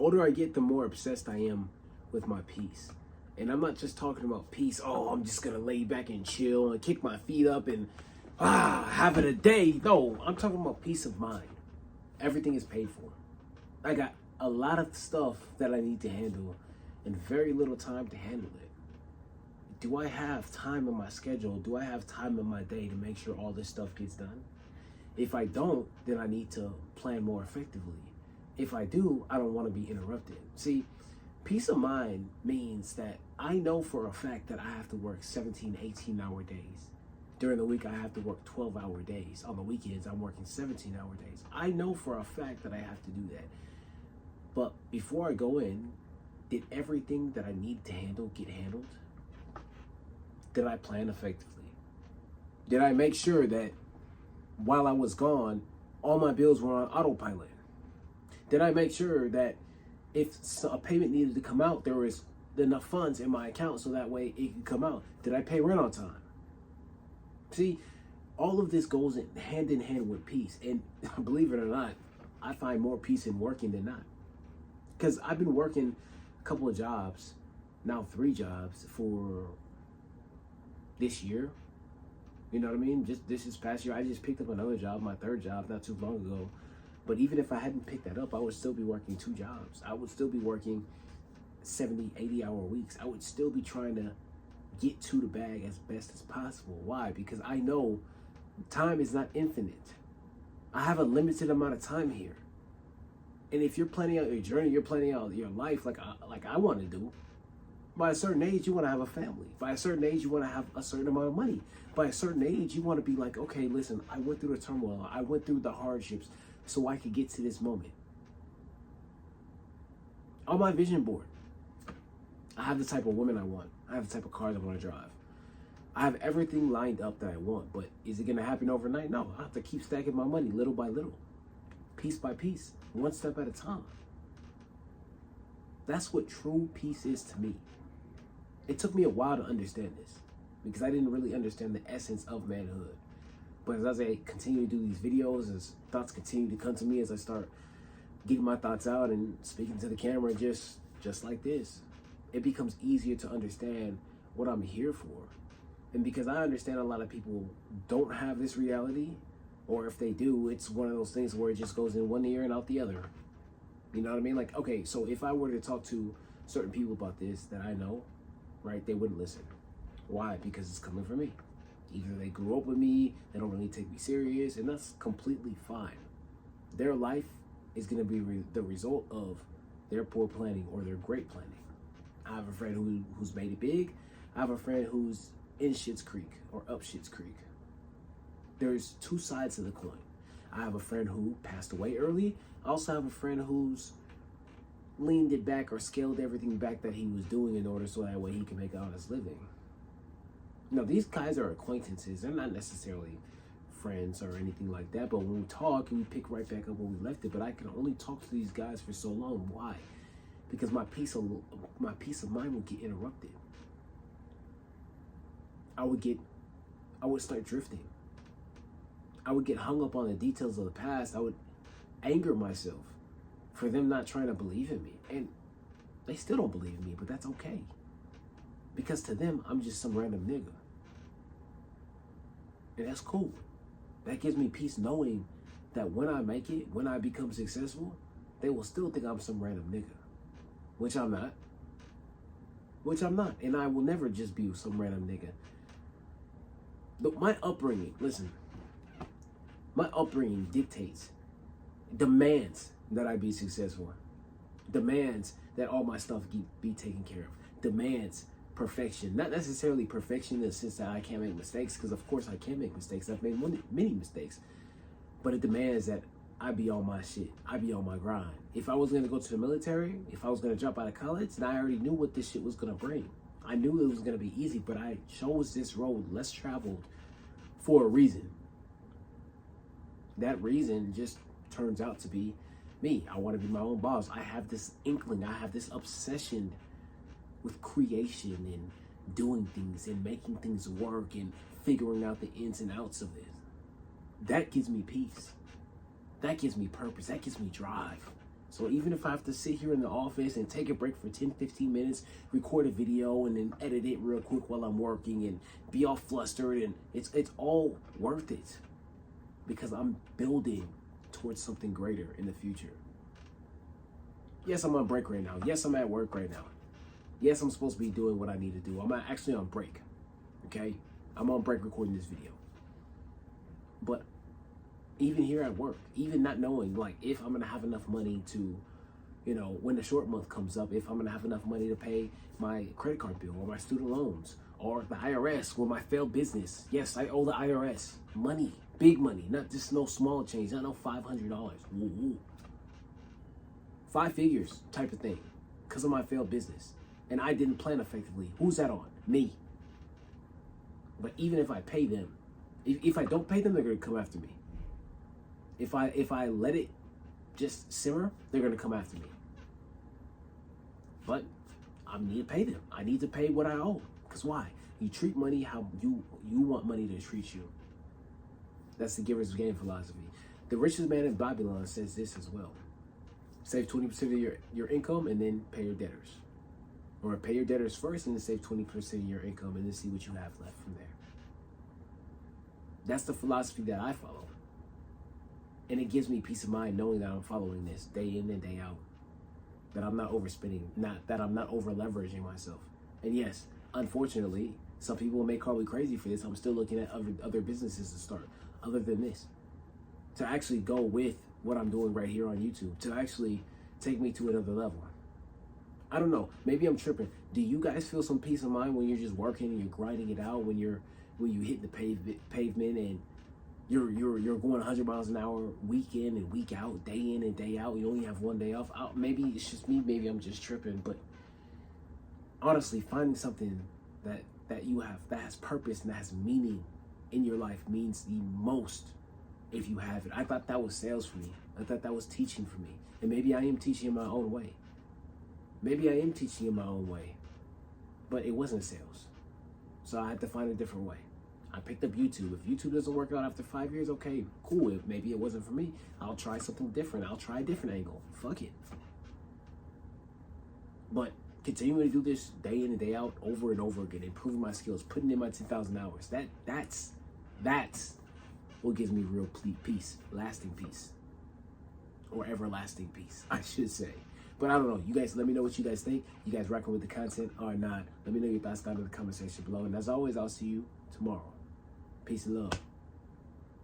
older I get, the more obsessed I am with my peace. And I'm not just talking about peace. Oh, I'm just gonna lay back and chill and kick my feet up and have it a day. No, I'm talking about peace of mind. Everything is paid for. I got a lot of stuff that I need to handle and very little time to handle it. Do I have time in my schedule? Do I have time in my day to make sure all this stuff gets done? If I don't, then I need to plan more effectively. If I do, I don't want to be interrupted. See, peace of mind means that I know for a fact that I have to work 17, 18-hour days. During the week, I have to work 12-hour days. On the weekends, I'm working 17-hour days. I know for a fact that I have to do that. But before I go in, did everything that I need to handle get handled? Did I plan effectively? Did I make sure that while I was gone, all my bills were on autopilot? Did I make sure that if a payment needed to come out, there was enough funds in my account so that way it could come out? Did I pay rent on time? See, all of this goes hand in hand with peace. And believe it or not, I find more peace in working than not. Because I've been working a couple of jobs, now 3 jobs for this year. You know what I mean? Just this past year, I just picked up another job, my 3rd job, not too long ago. But even if I hadn't picked that up, I would still be working 2 jobs. I would still be working 70, 80-hour weeks. I would still be trying to get to the bag as best as possible. Why? Because I know time is not infinite. I have a limited amount of time here. And if you're planning out your journey, you're planning out your life like I want to do. By a certain age, you want to have a family. By a certain age, you want to have a certain amount of money. By a certain age, you want to be like, okay, listen, I went through the turmoil. I went through the hardships so I could get to this moment. On my vision board, I have the type of woman I want. I have the type of cars I want to drive. I have everything lined up that I want, but is it going to happen overnight? No, I have to keep stacking my money little by little, piece by piece, one step at a time. That's what true peace is to me. It took me a while to understand this because I didn't really understand the essence of manhood. But as I continue to do these videos, as thoughts continue to come to me, as I start getting my thoughts out and speaking to the camera just like this, it becomes easier to understand what I'm here for. And because I understand a lot of people don't have this reality, or if they do, it's one of those things where it just goes in one ear and out the other. You know what I mean? Like, okay, so if I were to talk to certain people about this that I know, right, they wouldn't listen. Why? Because it's coming from me. Either they grew up with me, they don't really take me serious, and that's completely fine. Their life is going to be the result of their poor planning or their great planning. I have a friend who's made it big. I have a friend who's in Schitt's Creek or up Schitt's Creek. There's 2 sides of the coin. I have a friend who passed away early. I also have a friend who's leaned it back or scaled everything back that he was doing in order so that way he can make an honest living. Now, these guys are acquaintances. They're not necessarily friends or anything like that. But when we talk, we pick right back up where we left it. But I can only talk to these guys for so long. Why? Because my peace of mind would get interrupted. I would start drifting. I would get hung up on the details of the past. I would anger myself for them not trying to believe in me. And they still don't believe in me, but that's okay. Because to them, I'm just some random nigga. And that's cool. That gives me peace knowing that when I make it, when I become successful, they will still think I'm some random nigga. Which I'm not. And I will never just be some random nigga. But my upbringing, listen, my upbringing demands that I be successful. Demands that all my stuff be taken care of. Demands perfection. Not necessarily perfection in the sense that I can't make mistakes, because of course I can make mistakes. I've made many mistakes. But it demands that I be on my shit. I be on my grind. If I was going to go to the military, if I was going to drop out of college, then I already knew what this shit was going to bring. I knew it was going to be easy, but I chose this road less traveled for a reason. That reason just turns out to be me. I want to be my own boss. I have this inkling. I have this obsession with creation and doing things and making things work and figuring out the ins and outs of it. That gives me peace. That gives me purpose. That gives me drive. So even if I have to sit here in the office and take a break for 10, 15 minutes, record a video and then edit it real quick while I'm working and be all flustered, and it's all worth it because I'm building towards something greater in the future. Yes, I'm on break right now. Yes, I'm at work right now. Yes, I'm supposed to be doing what I need to do. I'm actually on break, okay? I'm on break recording this video. But even here at work, even not knowing, like, if I'm gonna have enough money to, you know, when the short month comes up, if I'm gonna have enough money to pay my credit card bill or my student loans or the IRS or my failed business. Yes, I owe the IRS money, big money, not just no small change, not no $500. Woo-woo. 5 figures type of thing because of my failed business. And I didn't plan effectively. Who's that on? Me. But even if I pay them, if I don't pay them, they're gonna come after me. If I let it just simmer, they're gonna come after me. But I need to pay them. I need to pay what I owe. Because why? You treat money how you want money to treat you. That's the giver's gain philosophy. The richest man in Babylon says this as well. Save 20% of your income and then pay your debtors. Or pay your debtors first and then save 20% of your income and then see what you have left from there. That's the philosophy that I follow. And it gives me peace of mind knowing that I'm following this day in and day out. That I'm not overspending, that I'm not over leveraging myself. And yes, unfortunately, some people may call me crazy for this. I'm still looking at other businesses to start other than this. To actually go with what I'm doing right here on YouTube. To actually take me to another level. I don't know. Maybe I'm tripping. Do you guys feel some peace of mind when you're just working and you're grinding it out, when you hit the pavement and you're going 100 miles an hour week in and week out, day in and day out. You only have one day off. Maybe it's just me. Maybe I'm just tripping. But honestly, finding something that you have that has purpose and that has meaning in your life means the most if you have it. I thought that was sales for me. I thought that was teaching for me. And maybe I am teaching in my own way. Maybe I am teaching in my own way. But it wasn't sales. So I had to find a different way. I picked up YouTube. If YouTube doesn't work out after 5 years, okay, cool. If maybe it wasn't for me, I'll try something different. I'll try a different angle. Fuck it. But continuing to do this day in and day out, over and over again, improving my skills, putting in my 10,000 hours, that's what gives me real peace, lasting peace, or everlasting peace, I should say. But I don't know. You guys, let me know what you guys think. You guys rocking with the content or not? Let me know your thoughts down in the comment section below. And as always, I'll see you tomorrow. Peace and love.